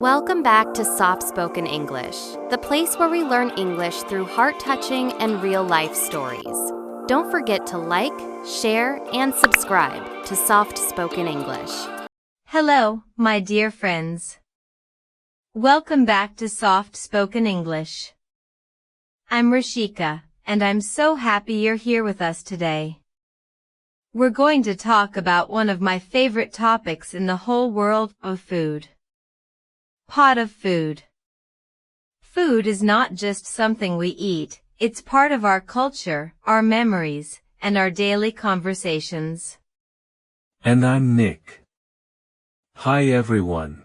Welcome back to Soft Spoken English, the place where we learn English through heart-touching and real-life stories. Don't forget to like, share, and subscribe to Soft Spoken English. Hello, my dear friends. Welcome back to Soft Spoken English. I'm Rashika, and I'm so happy you're here with us today. We're going to talk about one of my favorite topics in the whole world of food. Pot of food. Food is not just something we eat, it's part of our culture, our memories, and our daily conversations. And I'm Nick. Hi everyone.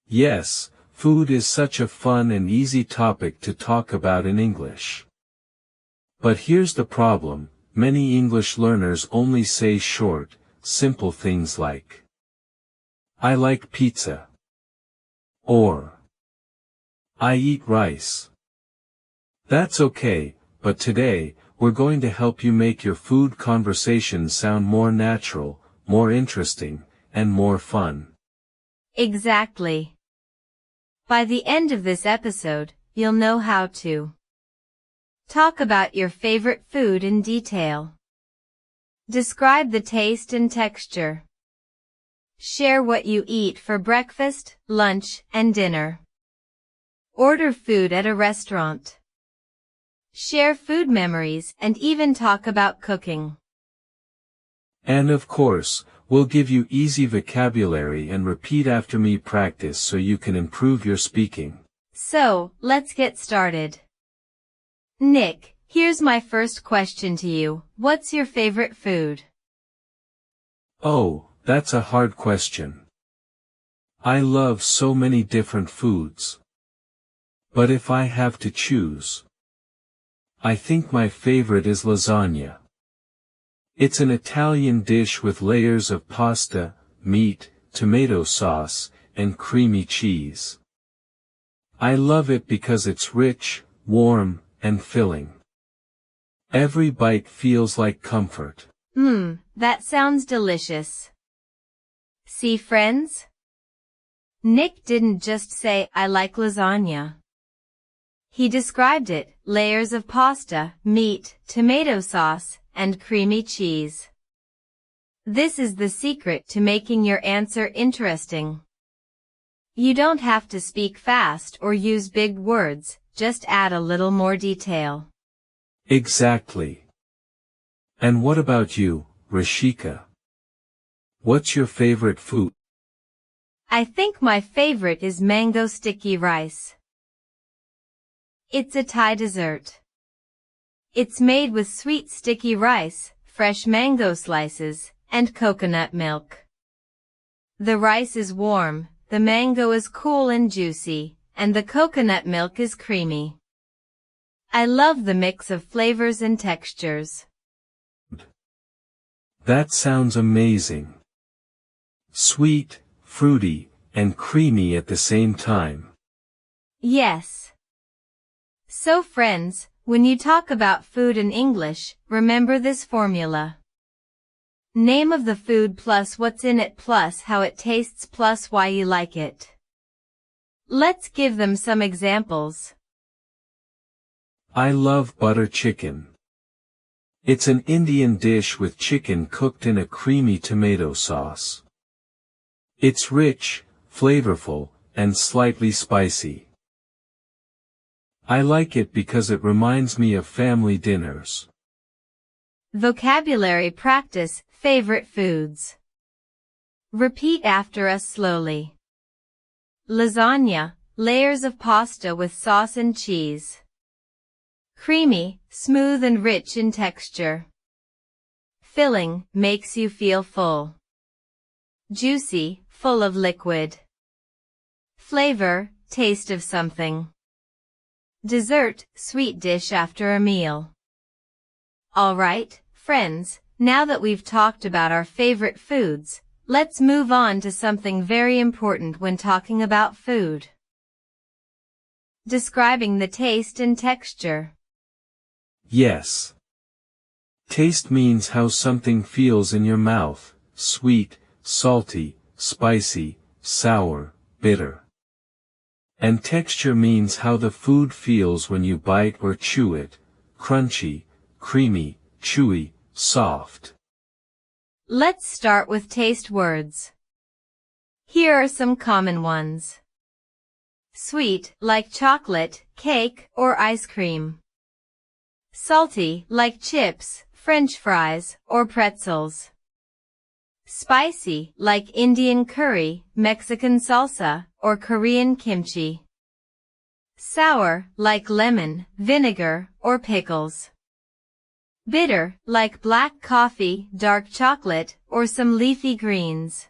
Yes, food is such a fun and easy topic to talk about in English. But here's the problem, many English learners only say short, simple things like, I like pizza. Or, I eat rice. That's okay, but today, we're going to help you make your food conversations sound more natural, more interesting, and more fun. Exactly. By the end of this episode, you'll know how to talk about your favorite food in detail. Describe the taste and texture. Share what you eat for breakfast, lunch, and dinner. Order food at a restaurant. Share food memories and even talk about cooking. And of course, we'll give you easy vocabulary and repeat after me practice so you can improve your speaking. So, let's get started. Nick, here's my first question to you. What's your favorite food? Oh, that's a hard question. I love so many different foods. But if I have to choose, I think my favorite is lasagna. It's an Italian dish with layers of pasta, meat, tomato sauce, and creamy cheese. I love it because it's rich, warm, and filling. Every bite feels like comfort. That sounds delicious. See, friends? Nick didn't just say, I like lasagna. He described it, layers of pasta, meat, tomato sauce, and creamy cheese. This is the secret to making your answer interesting. You don't have to speak fast or use big words, just add a little more detail. Exactly. And what about you, Rashika? What's your favorite food? I think my favorite is mango sticky rice. It's a Thai dessert. It's made with sweet sticky rice, fresh mango slices, and coconut milk. The rice is warm, the mango is cool and juicy, and the coconut milk is creamy. I love the mix of flavors and textures. That sounds amazing. Sweet, fruity, and creamy at the same time. Yes. So friends, when you talk about food in English, remember this formula. Name of the food plus what's in it plus how it tastes plus why you like it. Let's give them some examples. I love butter chicken. It's an Indian dish with chicken cooked in a creamy tomato sauce. It's rich, flavorful, and slightly spicy. I like it because it reminds me of family dinners. Vocabulary practice, favorite foods. Repeat after us slowly. Lasagna, layers of pasta with sauce and cheese. Creamy, smooth and rich in texture. Filling, makes you feel full. Juicy, full of liquid. Flavor, taste of something. Dessert, sweet dish after a meal. Alright, friends, now that we've talked about our favorite foods, let's move on to something very important when talking about food. Describing the taste and texture. Yes. Taste means how something feels in your mouth, sweet, salty, spicy, sour, bitter. And texture means how the food feels when you bite or chew it, crunchy, creamy, chewy, soft. Let's start with taste words. Here are some common ones. Sweet, like chocolate, cake, or ice cream. Salty, like chips, French fries, or pretzels. Spicy, like Indian curry, Mexican salsa, or Korean kimchi. Sour, like lemon, vinegar, or pickles. Bitter, like black coffee, dark chocolate, or some leafy greens.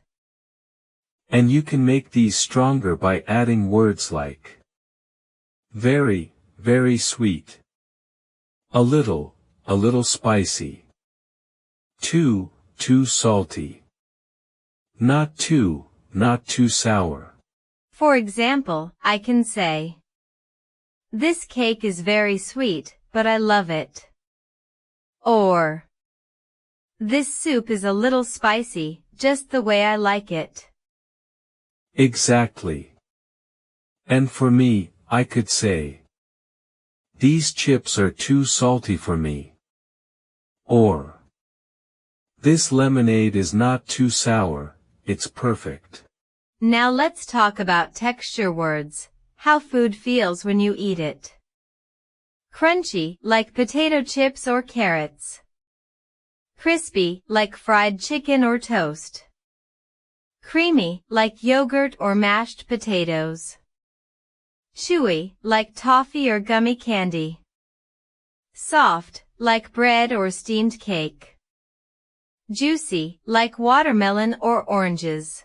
And you can make these stronger by adding words like very, very sweet. A little spicy. Too salty. Not too sour. For example, I can say, this cake is very sweet, but I love it. Or, this soup is a little spicy, just the way I like it. Exactly. And for me, I could say, these chips are too salty for me. Or, this lemonade is not too sour, it's perfect. Now let's talk about texture words, how food feels when you eat it. Crunchy, like potato chips or carrots. Crispy, like fried chicken or toast. Creamy, like yogurt or mashed potatoes. Chewy, like toffee or gummy candy. Soft, like bread or steamed cake. Juicy, like watermelon or oranges.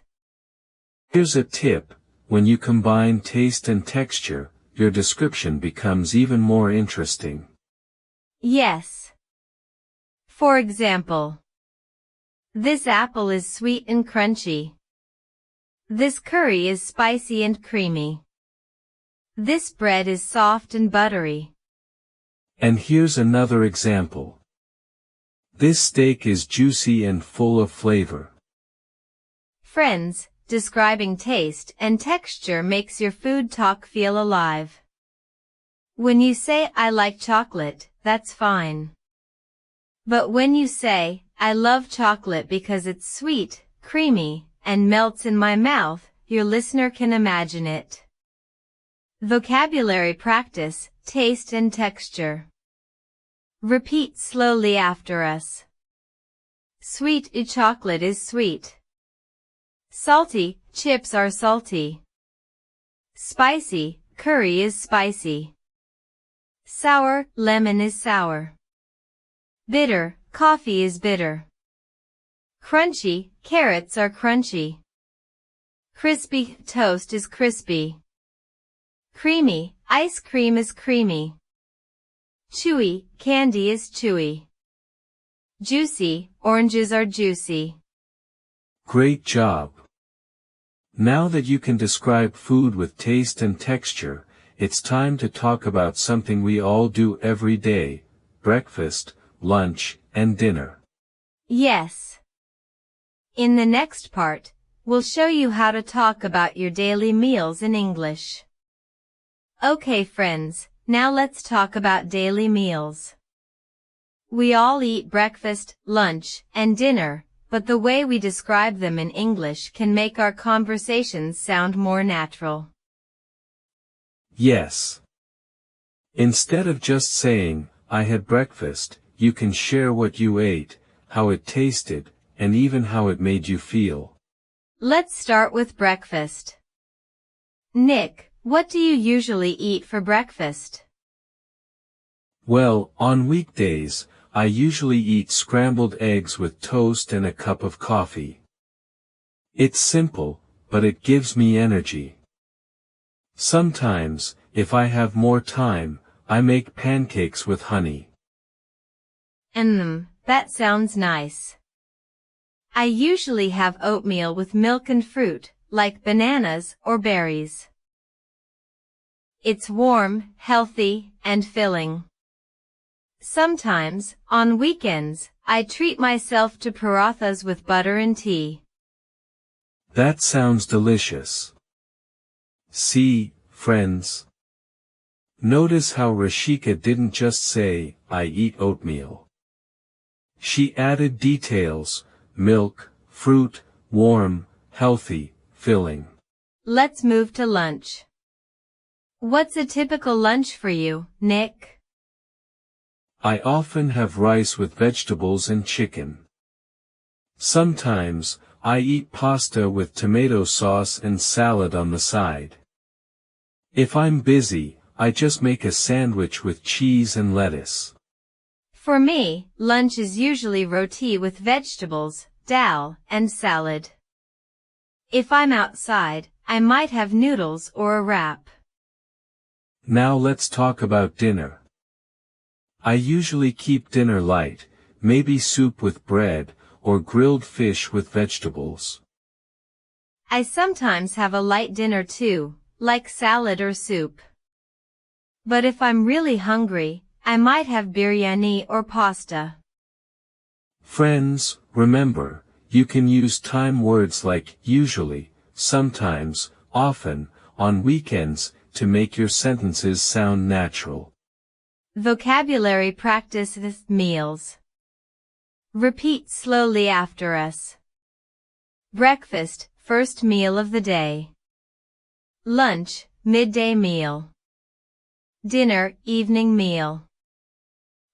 Here's a tip, when you combine taste and texture, your description becomes even more interesting. Yes. For example, this apple is sweet and crunchy. This curry is spicy and creamy. This bread is soft and buttery. And here's another example. This steak is juicy and full of flavor. Friends, describing taste and texture makes your food talk feel alive. When you say I like chocolate, that's fine. But when you say, I love chocolate because it's sweet, creamy, and melts in my mouth, your listener can imagine it. Vocabulary practice, taste and texture. Repeat slowly after us. Sweet chocolate is sweet. Salty, chips are salty. Spicy, curry is spicy. Sour, lemon is sour. Bitter, coffee is bitter. Crunchy, carrots are crunchy. Crispy, toast is crispy. Creamy, ice cream is creamy. Chewy, candy is chewy. Juicy, oranges are juicy. Great job. Now that you can describe food with taste and texture, it's time to talk about something we all do every day, breakfast, lunch, and dinner. Yes. In the next part, we'll show you how to talk about your daily meals in English. Okay friends, now let's talk about daily meals. We all eat breakfast, lunch, and dinner, but the way we describe them in English can make our conversations sound more natural. Yes. Instead of just saying, I had breakfast, you can share what you ate, how it tasted, and even how it made you feel. Let's start with breakfast. Nick, what do you usually eat for breakfast? Well, on weekdays, I usually eat scrambled eggs with toast and a cup of coffee. It's simple, but it gives me energy. Sometimes, if I have more time, I make pancakes with honey. That sounds nice. I usually have oatmeal with milk and fruit, like bananas or berries. It's warm, healthy, and filling. Sometimes, on weekends, I treat myself to parathas with butter and tea. That sounds delicious. See, friends. Notice how Rashika didn't just say, I eat oatmeal. She added details: milk, fruit, warm, healthy, filling. Let's move to lunch. What's a typical lunch for you, Nick? I often have rice with vegetables and chicken. Sometimes, I eat pasta with tomato sauce and salad on the side. If I'm busy, I just make a sandwich with cheese and lettuce. For me, lunch is usually roti with vegetables, dal, and salad. If I'm outside, I might have noodles or a wrap. Now let's talk about dinner. I usually keep dinner light, maybe soup with bread, or grilled fish with vegetables. I sometimes have a light dinner too, like salad or soup. But if I'm really hungry, I might have biryani or pasta. Friends, remember, you can use time words like usually, sometimes, often, on weekends, to make your sentences sound natural. Vocabulary practice with meals. Repeat slowly after us. Breakfast, first meal of the day. Lunch, midday meal. Dinner, evening meal.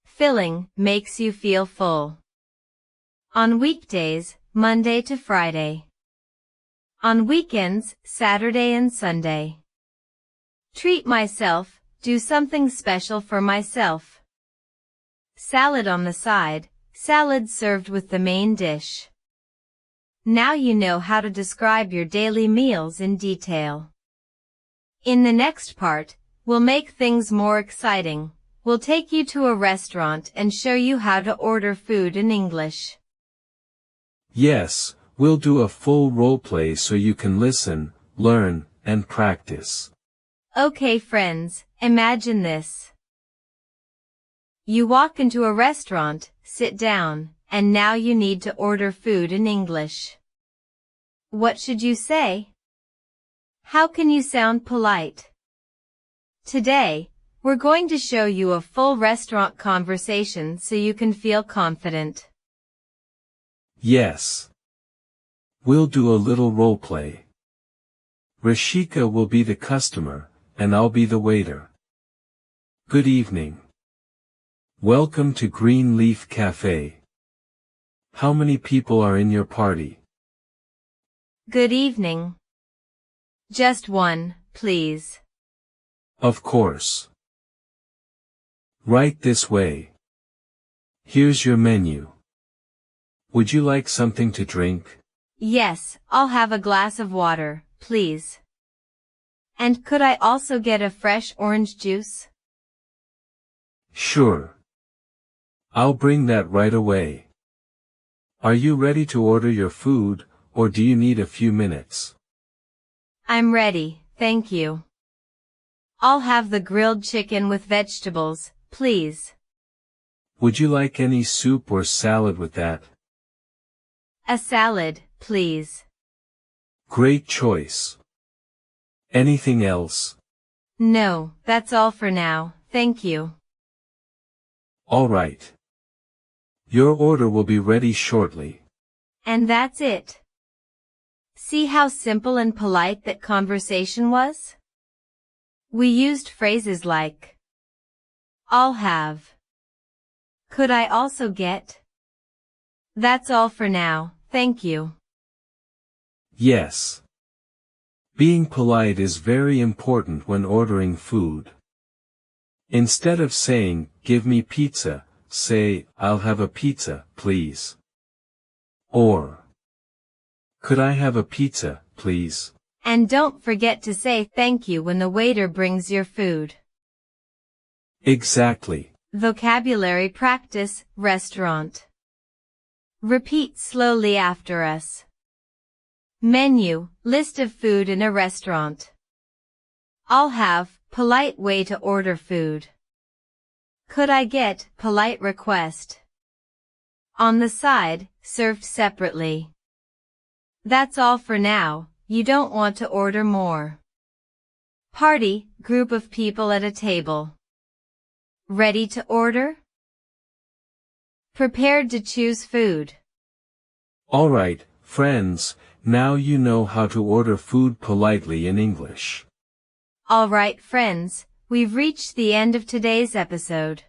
Filling, makes you feel full. On weekdays, Monday to Friday. On weekends, Saturday and Sunday. Treat myself, do something special for myself. Salad on the side, salad served with the main dish. Now you know how to describe your daily meals in detail. In the next part, we'll make things more exciting. We'll take you to a restaurant and show you how to order food in English. Yes, we'll do a full role play so you can listen, learn, and practice. Okay friends, imagine this. You walk into a restaurant, sit down, and now you need to order food in English. What should you say? How can you sound polite? Today, we're going to show you a full restaurant conversation so you can feel confident. Yes. We'll do a little role play. Rashika will be the customer, and I'll be the waiter. Good evening. Welcome to Green Leaf Cafe. How many people are in your party? Good evening. Just one, please. Of course. Right this way. Here's your menu. Would you like something to drink? Yes, I'll have a glass of water, please. And could I also get a fresh orange juice? Sure. I'll bring that right away. Are you ready to order your food, or do you need a few minutes? I'm ready, thank you. I'll have the grilled chicken with vegetables, please. Would you like any soup or salad with that? A salad, please. Great choice. Anything else? No, that's all for now, thank you. All right. Your order will be ready shortly. And that's it. See how simple and polite that conversation was? We used phrases like, I'll have. Could I also get? That's all for now, thank you. Yes. Being polite is very important when ordering food. Instead of saying, give me pizza, say, I'll have a pizza, please. Or, could I have a pizza, please? And don't forget to say thank you when the waiter brings your food. Exactly. Vocabulary practice, restaurant. Repeat slowly after us. Menu, list of food in a restaurant. I'll have, polite way to order food. Could I get, polite request. On the side, served separately. That's all for now, you don't want to order more. Party, group of people at a table. Ready to order? Prepared to choose food. Alright, friends, now you know how to order food politely in English. Alright friends, we've reached the end of today's episode.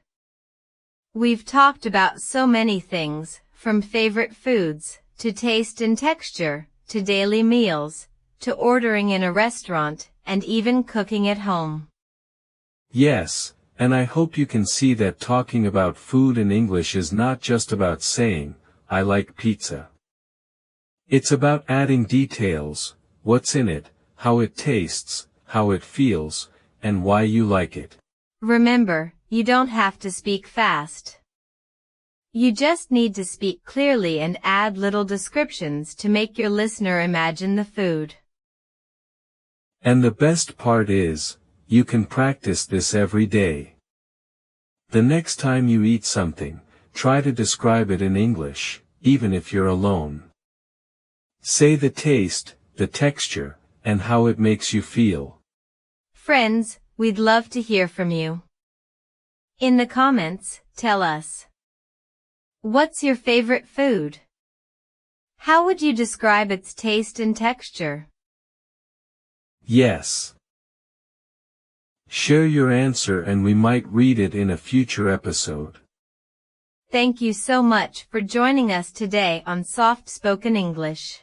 We've talked about so many things, from favorite foods, to taste and texture, to daily meals, to ordering in a restaurant, and even cooking at home. Yes, and I hope you can see that talking about food in English is not just about saying, I like pizza. It's about adding details, what's in it, how it tastes, how it feels, and why you like it. Remember, you don't have to speak fast. You just need to speak clearly and add little descriptions to make your listener imagine the food. And the best part is, you can practice this every day. The next time you eat something, try to describe it in English, even if you're alone. Say the taste, the texture, and how it makes you feel. Friends, we'd love to hear from you. In the comments, tell us. What's your favorite food? How would you describe its taste and texture? Yes. Share your answer and we might read it in a future episode. Thank you so much for joining us today on Soft Spoken English.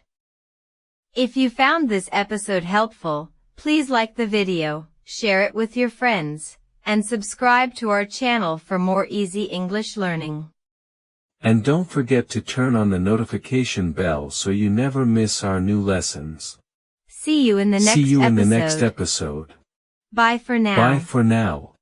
If you found this episode helpful, please like the video, share it with your friends, and subscribe to our channel for more easy English learning. And don't forget to turn on the notification bell so you never miss our new lessons. See you in the next episode. episode. Bye for now. Bye for now.